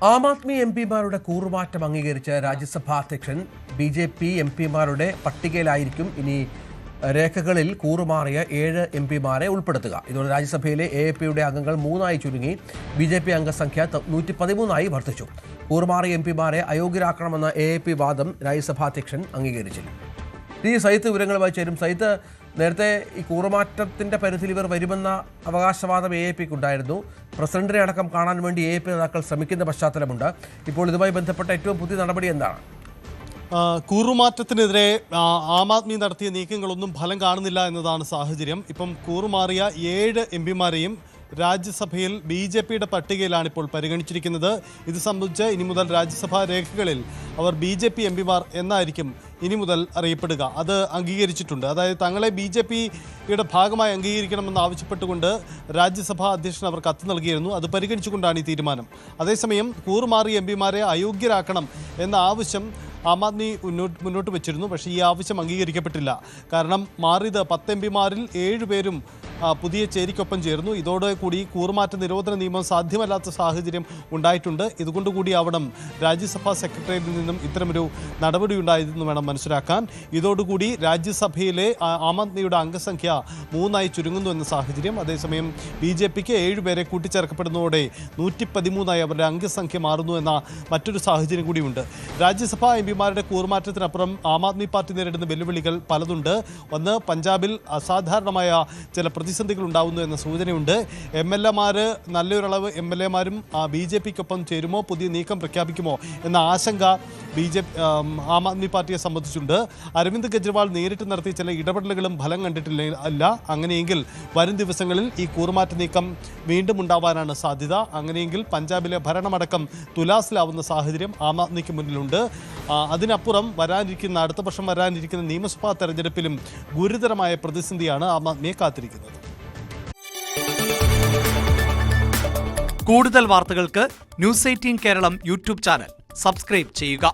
ആം ആദ്മി എംപിമാരുടെ കൂറുമാറ്റം അംഗീകരിച്ച രാജ്യസഭാ അധ്യക്ഷൻ ബിജെപി എംപിമാരുടെ പട്ടികയിലായിരിക്കും ഇനി രേഖകളിൽ കൂറുമാറിയ 7 എംപിമാരെ ഉൾപ്പെടുത്തുക. ഇതോടെ രാജ്യസഭയിലെ AAPയുടെ അംഗങ്ങൾ 3 ചുരുങ്ങി ബിജെപി അംഗസംഖ്യ 113 വർദ്ധിച്ചു. കൂറുമാറിയ എംപിമാരെ അയോഗ്യരാക്കണമെന്ന AAP വാദം രാജ്യസഭാ അധ്യക്ഷൻ അംഗീകരിച്ചില്ല. ഈ സൈത്ത് വിവരങ്ങളുമായി ചേരും. സൈത്ത്, നേരത്തെ ഈ കൂറുമാറ്റത്തിന്റെ പരിധിയിൽ ഇവർ വരുമെന്ന അവകാശവാദം AAPക്കുണ്ടായിരുന്നു. പ്രസിഡന്റിനെ അടക്കം കാണാൻ വേണ്ടി AAP നേതാക്കൾ ശ്രമിക്കുന്ന പശ്ചാത്തലമുണ്ട്. ഇപ്പോൾ ഇതുമായി ബന്ധപ്പെട്ട ഏറ്റവും പുതിയ നടപടി എന്താണ്? കൂറുമാറ്റത്തിനെതിരെ ആം ആദ്മി നടത്തിയ നീക്കങ്ങളൊന്നും ഫലം കാണുന്നില്ല എന്നതാണ് സാഹചര്യം. ഇപ്പം കൂറുമാറിയ 7 എംപിമാരെയും രാജ്യസഭയിൽ BJPയുടെ പട്ടികയിലാണ് ഇപ്പോൾ പരിഗണിച്ചിരിക്കുന്നത്. ഇത് സംബന്ധിച്ച് ഇനി മുതൽ രാജ്യസഭാ രേഖകളിൽ അവർ BJP എംപിമാർ എന്നായിരിക്കും ഇനി മുതൽ അറിയപ്പെടുക. അത് അംഗീകരിച്ചിട്ടുണ്ട്. അതായത് തങ്ങളെ BJPയുടെ ഭാഗമായി അംഗീകരിക്കണമെന്ന് ആവശ്യപ്പെട്ടുകൊണ്ട് രാജ്യസഭാ അധ്യക്ഷൻ അവർ കത്ത് നൽകിയിരുന്നു. അത് പരിഗണിച്ചുകൊണ്ടാണ് ഈ തീരുമാനം. അതേസമയം കൂറുമാറിയ എംപിമാരെ അയോഗ്യരാക്കണം എന്ന ആവശ്യം ആം ആദ്മി മുന്നോട്ട് വെച്ചിരുന്നു. പക്ഷേ ഈ ആവശ്യം അംഗീകരിക്കപ്പെട്ടില്ല. കാരണം മാറിയത് 10 എംപിമാരിൽ 7 പേരും പുതിയ ചേരിക്കൊപ്പം ചേർന്നു. ഇതോടുകൂടി കൂറുമാറ്റ നിരോധന നിയമം സാധ്യമല്ലാത്ത സാഹചര്യം ഉണ്ടായിട്ടുണ്ട്. ഇതുകൊണ്ടുകൂടി ആവണം രാജ്യസഭാ സെക്രട്ടറിയിൽ നിന്നും ഇത്തരമൊരു നടപടി ഉണ്ടായതെന്ന് വേണം മനസ്സിലാക്കാൻ. ഇതോടുകൂടി രാജ്യസഭയിലെ ആം ആദ്മിയുടെ അംഗസംഖ്യ 3 ചുരുങ്ങുന്നു എന്ന സാഹചര്യം. അതേസമയം BJPക്ക് 7 പേരെ കൂട്ടിച്ചേർക്കപ്പെടുന്നതോടെ 113 അവരുടെ അംഗസംഖ്യ മാറുന്നു എന്ന മറ്റൊരു സാഹചര്യം കൂടിയുണ്ട്. രാജ്യസഭാ എംപിമാരുടെ കൂറുമാറ്റത്തിനപ്പുറം ആം ആദ്മി പാർട്ടി നേരിടുന്ന വെല്ലുവിളികൾ പലതുണ്ട്. ഒന്ന്, പഞ്ചാബിൽ അസാധാരണമായ ചില പ്രതിസന്ധികൾ ഉണ്ടാവുന്നു എന്ന സൂചനയുണ്ട്. MLAമാർ നല്ലൊരളവ് MLAമാരും BJPക്കൊപ്പം ചേരുമോ, പുതിയ നീക്കം പ്രഖ്യാപിക്കുമോ എന്ന ആശങ്ക ആം ആദ്മി പാർട്ടിയെ സംബന്ധിച്ചുണ്ട്. അരവിന്ദ് കെജ്രിവാൾ നേരിട്ട് നടത്തിയ ചില ഇടപെടലുകളും ഫലം കണ്ടിട്ടില്ല. അങ്ങനെയെങ്കിൽ വരും ദിവസങ്ങളിൽ ഈ കൂറുമാറ്റ നീക്കം വീണ്ടും ഉണ്ടാവാനാണ് സാധ്യത. അങ്ങനെയെങ്കിൽ പഞ്ചാബിലെ ഭരണമടക്കം തുലാസിലാവുന്ന സാഹചര്യം ആം ആദ്മിക്ക് മുന്നിലുണ്ട്. അതിനപ്പുറം അടുത്ത വർഷം വരാനിരിക്കുന്ന നിയമസഭാ തെരഞ്ഞെടുപ്പിലും ഗുരുതരമായ പ്രതിസന്ധിയാണ് ആം ആദ്മിയെ കാത്തിരിക്കുന്നത്. കൂടുതൽ വാർത്തകൾക്ക് News 18 Keralam YouTube channel subscribe ചെയ്യുക.